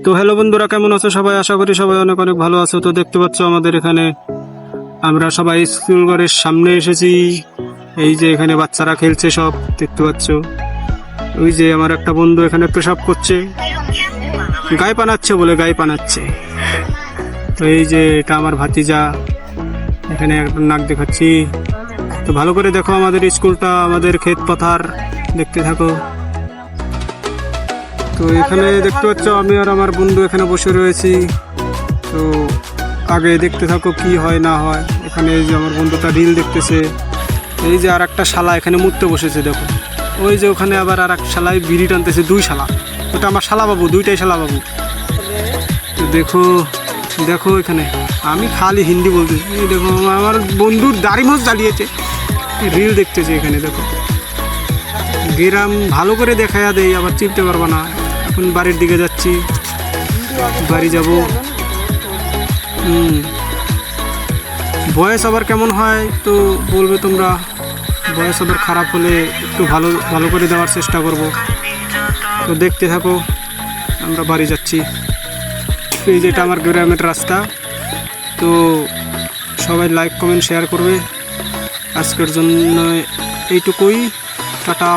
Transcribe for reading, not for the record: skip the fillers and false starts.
তো হ্যালো বন্ধুরা, কেমন আছো সবাই? আশা করি সবাই অনেক অনেক ভালো আছো। তো দেখতে পাচ্ছ আমাদের এখানে আমরা সবাই স্কুল ঘরের সামনে এসেছি। এই যে এখানে বাচ্চারা খেলছে সব, দেখতে পাচ্ছ। ওই যে আমার একটা বন্ধু এখানে পেশাব করছে, গায়ে পানাচ্ছে বলে গায়ে পানাচ্ছে। তো এই যে এটা আমার ভাতিজা, এখানে একটা নাক দেখাচ্ছি। তো ভালো করে দেখো আমাদের স্কুলটা, আমাদের ক্ষেত পাথার, দেখতে থাকো। তো এখানে দেখতে পাচ্ছ আমি আর আমার বন্ধু এখানে বসে রয়েছি। তো আগে দেখতে থাকো কি হয় না হয়। এখানে এই যে আমার বন্ধুটা রিল দেখতেছে। এই যে আর একটা শালা এখানে মুততে বসেছে, দেখো। ওই যে ওখানে আবার আর এক শালাই বিড়ি টানতেছে, দুই শালা। ওটা আমার শালা বাবু, দুইটাই শালা বাবু। তো দেখো দেখো এখানে আমি খালি হিন্দি বলতেছি। এই দেখো আমার বন্ধুর দাড়ি মোজ জ্বালিয়েছে, রিল দেখতেছে এখানে। দেখো গ্রাম ভালো করে দেখায়া দেয়, আবার চিনতে পারবা না। এখন বাড়ির দিকে যাচ্ছি, বাড়ি যাব। ভয়েস আবার কেমন হয় তো বলবে তোমরা। ভয়েস আবার খারাপ হলে একটু ভালো ভালো করে দেওয়ার চেষ্টা করব। তো দেখতে থাকো, আমরা বাড়ি যাচ্ছি। এই যেটা আমার গ্রামের রাস্তা। তো সবাই লাইক কমেন্ট শেয়ার করবে। আজকের জন্য এইটুকুই, টাটা।